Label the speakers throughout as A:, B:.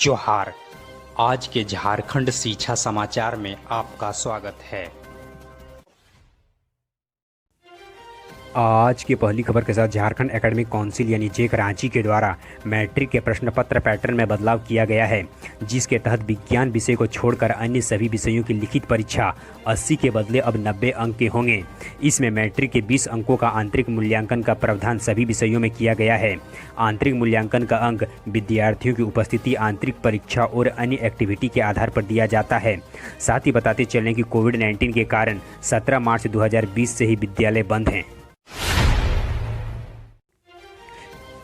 A: जोहार। आज के झारखंड शिक्षा समाचार में आपका स्वागत है। आज की पहली खबर के साथ झारखंड एकेडमिक काउंसिल यानी जेक रांची के द्वारा मैट्रिक के प्रश्न पत्र पैटर्न में बदलाव किया गया है, जिसके तहत विज्ञान विषय को छोड़कर अन्य सभी विषयों की लिखित परीक्षा 80 के बदले अब 90 अंक के होंगे। इसमें मैट्रिक के 20 अंकों का आंतरिक मूल्यांकन का प्रावधान सभी विषयों में किया गया है। आंतरिक मूल्यांकन का अंक विद्यार्थियों की उपस्थिति, आंतरिक परीक्षा और अन्य एक्टिविटी के आधार पर दिया जाता है। साथ ही बताते चलें कि कोविड-19 के कारण 17 मार्च 2020 से ही विद्यालय बंद हैं।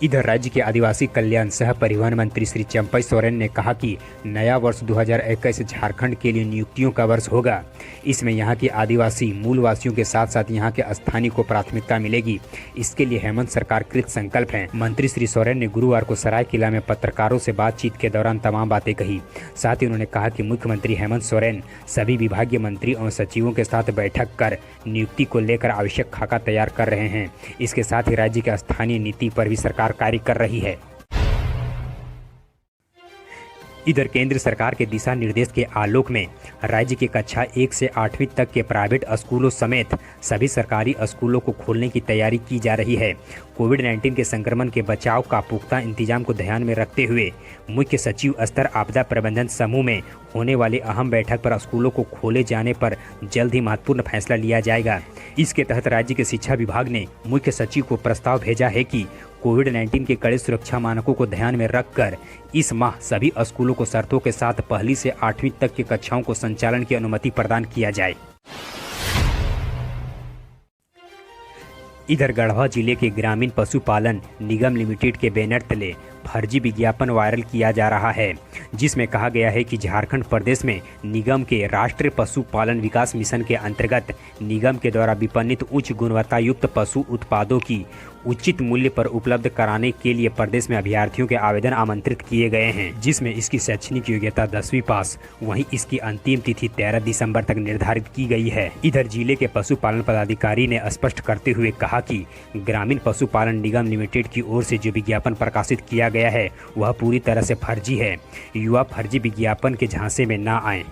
A: इधर राज्य के आदिवासी कल्याण सह परिवहन मंत्री श्री चंपई सोरेन ने कहा कि नया वर्ष 2021 झारखंड के लिए नियुक्तियों का वर्ष होगा। इसमें यहां के आदिवासी मूलवासियों के साथ साथ यहां के स्थानीय को प्राथमिकता मिलेगी। इसके लिए हेमंत सरकार कृत संकल्प है। मंत्री श्री सोरेन ने गुरुवार को सरायकेला में पत्रकारों से बातचीत के दौरान तमाम बातें कही। साथ ही उन्होंने कहा कि मुख्यमंत्री हेमंत सोरेन सभी विभागीय मंत्री और सचिवों के साथ बैठक कर नियुक्ति को लेकर आवश्यक खाका तैयार कर रहे हैं। इसके साथ ही राज्य के स्थानीय नीति पर भी सरकार कार्य कर रही है। इधर केंद्र सरकार के दिशा निर्देश के आलोक में राज्य की कक्षा 1 से 8वीं तक के प्राइवेट स्कूलों समेत सभी सरकारी स्कूलों को खोलने की तैयारी की जा रही है। कोविड-19 के संक्रमण के बचाव का पुख्ता इंतजाम को ध्यान में रखते हुए मुख्य सचिव स्तर आपदा प्रबंधन समूह में होने वाली अहम बैठक पर स्कूलों को खोले जाने पर जल्द ही महत्वपूर्ण फैसला लिया जाएगा। इसके तहत राज्य के शिक्षा विभाग ने मुख्य सचिव को प्रस्ताव भेजा है कि कोविड-19 के कड़े सुरक्षा मानकों को ध्यान में रखकर इस माह सभी स्कूलों को शर्तों के साथ 1ली से 8वीं तक की कक्षाओं को संचालन की अनुमति प्रदान किया जाए। इधर गढ़वा जिले के ग्रामीण पशुपालन निगम लिमिटेड के बैनर तले फर्जी विज्ञापन वायरल किया जा रहा है, जिसमें कहा गया है कि झारखंड प्रदेश में निगम के राष्ट्रीय पशुपालन विकास मिशन के अंतर्गत निगम के द्वारा विपणित उच्च गुणवत्ता युक्त पशु उत्पादों की उचित मूल्य पर उपलब्ध कराने के लिए प्रदेश में अभ्यर्थियों के आवेदन आमंत्रित किए गए हैं, जिसमें इसकी शैक्षणिक योग्यता 10वीं पास, वहीं इसकी अंतिम तिथि 13 दिसंबर तक निर्धारित की गई है। इधर जिले के पशुपालन पदाधिकारी ने स्पष्ट करते हुए कहा कि ग्रामीण पशुपालन निगम लिमिटेड की ओर से जो विज्ञापन प्रकाशित किया गया है वह पूरी तरह से फर्जी है। युवा फर्जी विज्ञापन के झांसे में न आए।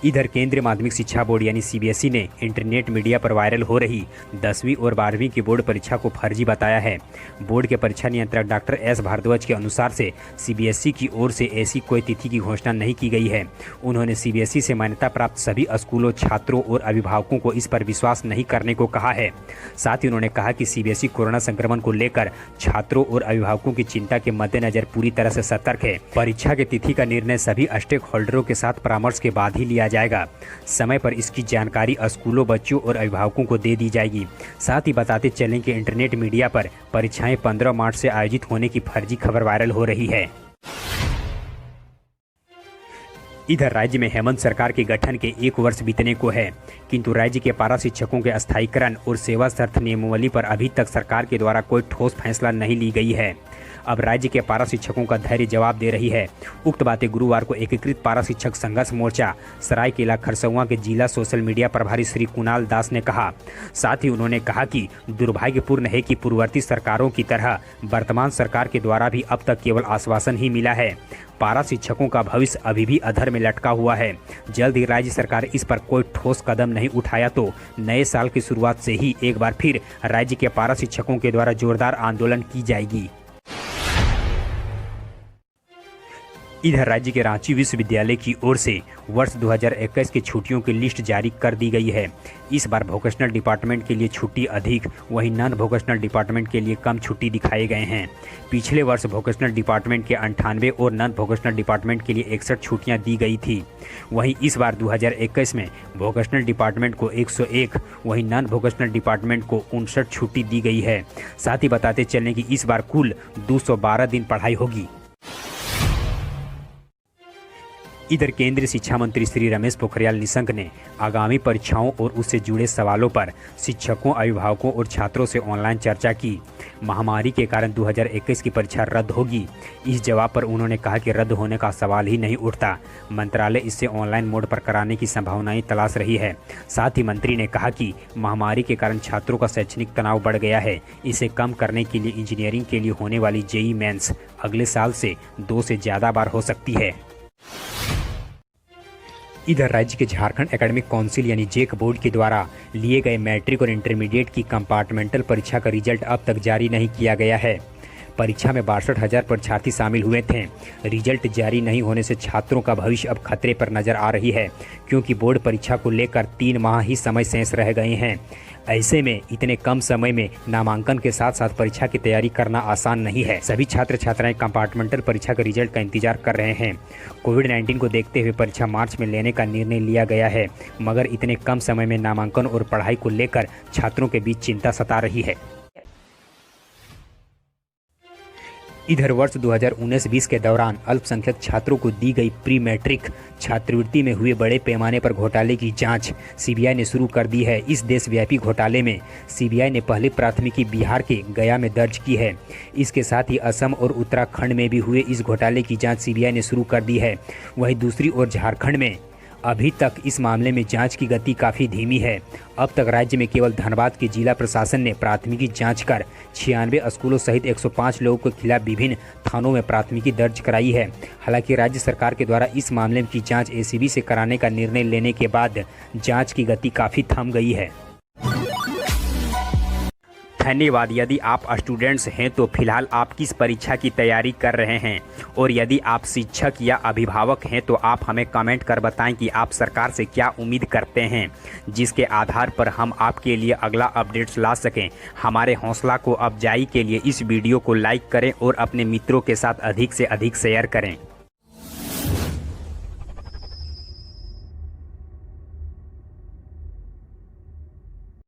A: इधर केंद्रीय माध्यमिक शिक्षा बोर्ड यानी सीबीएसई ने इंटरनेट मीडिया पर वायरल हो रही 10वीं और 12वीं की बोर्ड परीक्षा को फर्जी बताया है। बोर्ड के परीक्षा नियंत्रक डॉक्टर एस भारद्वाज के अनुसार से सीबीएसई की ओर से ऐसी कोई तिथि की घोषणा नहीं की गई है। उन्होंने सीबीएसई से मान्यता प्राप्त सभी स्कूलों, छात्रों और अभिभावकों को इस पर विश्वास नहीं करने को कहा है। साथ ही उन्होंने कहा कि सीबीएसई कोरोना संक्रमण को लेकर छात्रों और अभिभावकों की चिंता के मद्देनजर पूरी तरह से सतर्क है। परीक्षा की तिथि का निर्णय सभी स्टेक होल्डरों के साथ परामर्श के बाद ही लिया जाएगा। समय पर इसकी जानकारी स्कूलों, बच्चों और अभिभावकों को दे दी जाएगी। साथ ही बताते चलें कि इंटरनेट मीडिया पर परीक्षाएं 15 मार्च से आयोजित होने की फर्जी खबर वायरल हो रही है। इधर राज्य में हेमंत सरकार के गठन के 1 वर्ष बीतने को है, किंतु राज्य के पारा शिक्षकों के अस्थायीकरण और सेवा शर्त नियमावली पर अभी तक सरकार के द्वारा कोई ठोस फैसला नहीं ली गई है। अब राज्य के पारा शिक्षकों का धैर्य जवाब दे रही है। उक्त बातें गुरुवार को एकीकृत पारा शिक्षक संघर्ष मोर्चा सरायकेला खरसुआ के जिला सोशल मीडिया प्रभारी श्री कुणाल दास ने कहा। साथ ही उन्होंने कहा कि दुर्भाग्यपूर्ण है कि पूर्ववर्ती सरकारों की तरह वर्तमान सरकार के द्वारा भी अब तक केवल आश्वासन ही मिला है। पारा शिक्षकों का भविष्य अभी भी अधर में लटका हुआ है। जल्द ही राज्य सरकार इस पर कोई ठोस कदम नहीं उठाया तो नए साल की शुरुआत से ही एक बार फिर राज्य के पारा शिक्षकों के द्वारा जोरदार आंदोलन की जाएगी। इधर राज्य के रांची विश्वविद्यालय की ओर से वर्ष 2021 की छुट्टियों की लिस्ट जारी कर दी गई है। इस बार वोकेशनल डिपार्टमेंट के लिए छुट्टी अधिक, वहीं नॉन वोकेशनल डिपार्टमेंट के लिए कम छुट्टी दिखाए गए हैं। पिछले वर्ष वोकेशनल डिपार्टमेंट के 98 और नॉन वोकेशनल डिपार्टमेंट के लिए 61 छुट्टियां दी गई थी। वहीं इस बार 2021 में वोकेशनल डिपार्टमेंट को 101, वहीं नॉन वोकेशनल डिपार्टमेंट को 59 छुट्टी दी गई है। साथ ही बताते चलें कि इस बार कुल 212 दिन पढ़ाई होगी। इधर केंद्रीय शिक्षा मंत्री श्री रमेश पोखरियाल निशंक ने आगामी परीक्षाओं और उससे जुड़े सवालों पर शिक्षकों, अभिभावकों और छात्रों से ऑनलाइन चर्चा की। महामारी के कारण 2021 की परीक्षा रद्द होगी। इस जवाब पर उन्होंने कहा कि रद्द होने का सवाल ही नहीं उठता। मंत्रालय इससे ऑनलाइन मोड पर कराने की संभावनाएं तलाश रही है। साथ ही मंत्री ने कहा कि महामारी के कारण छात्रों का शैक्षणिक तनाव बढ़ गया है। इसे कम करने के लिए इंजीनियरिंग के लिए होने वाली जेईई मेंस अगले साल से 2 से ज़्यादा बार हो सकती है। इधर राज्य के झारखंड एकेडमिक काउंसिल यानी जेक बोर्ड के द्वारा लिए गए मैट्रिक और इंटरमीडिएट की कंपार्टमेंटल परीक्षा का रिजल्ट अब तक जारी नहीं किया गया है। परीक्षा में 62,000 परीक्षार्थी शामिल हुए थे। रिजल्ट जारी नहीं होने से छात्रों का भविष्य अब खतरे पर नजर आ रही है, क्योंकि बोर्ड परीक्षा को लेकर 3 माह ही समय शेष रह गए हैं। ऐसे में इतने कम समय में नामांकन के साथ साथ परीक्षा की तैयारी करना आसान नहीं है। सभी छात्र छात्राएं कंपार्टमेंटल परीक्षा के रिजल्ट का इंतजार कर रहे हैं। कोविड-19 को देखते हुए परीक्षा मार्च में लेने का निर्णय लिया गया है, मगर इतने कम समय में नामांकन और पढ़ाई को लेकर छात्रों के बीच चिंता सता रही है। इधर वर्ष 2019-20 के दौरान अल्पसंख्यक छात्रों को दी गई प्री मैट्रिक छात्रवृत्ति में हुए बड़े पैमाने पर घोटाले की जांच सीबीआई ने शुरू कर दी है। इस देशव्यापी घोटाले में सीबीआई ने पहली प्राथमिकी बिहार के गया में दर्ज की है। इसके साथ ही असम और उत्तराखंड में भी हुए इस घोटाले की जांच सीबीआई ने शुरू कर दी है। वहीं दूसरी ओर झारखंड में अभी तक इस मामले में जांच की गति काफ़ी धीमी है। अब तक राज्य में केवल धनबाद के जिला प्रशासन ने प्राथमिकी जांच कर 96 स्कूलों सहित 105 लोगों के खिलाफ विभिन्न थानों में प्राथमिकी दर्ज कराई है। हालांकि राज्य सरकार के द्वारा इस मामले की जांच एसीबी से कराने का निर्णय लेने के बाद जांच की गति काफ़ी थम गई है। धन्यवाद। यदि आप स्टूडेंट्स हैं तो फिलहाल आप किस परीक्षा की तैयारी कर रहे हैं, और यदि आप शिक्षक या अभिभावक हैं तो आप हमें कमेंट कर बताएं कि आप सरकार से क्या उम्मीद करते हैं, जिसके आधार पर हम आपके लिए अगला अपडेट्स ला सकें। हमारे हौसला को अफजाई के लिए इस वीडियो को लाइक करें और अपने मित्रों के साथ अधिक से अधिक शेयर करें।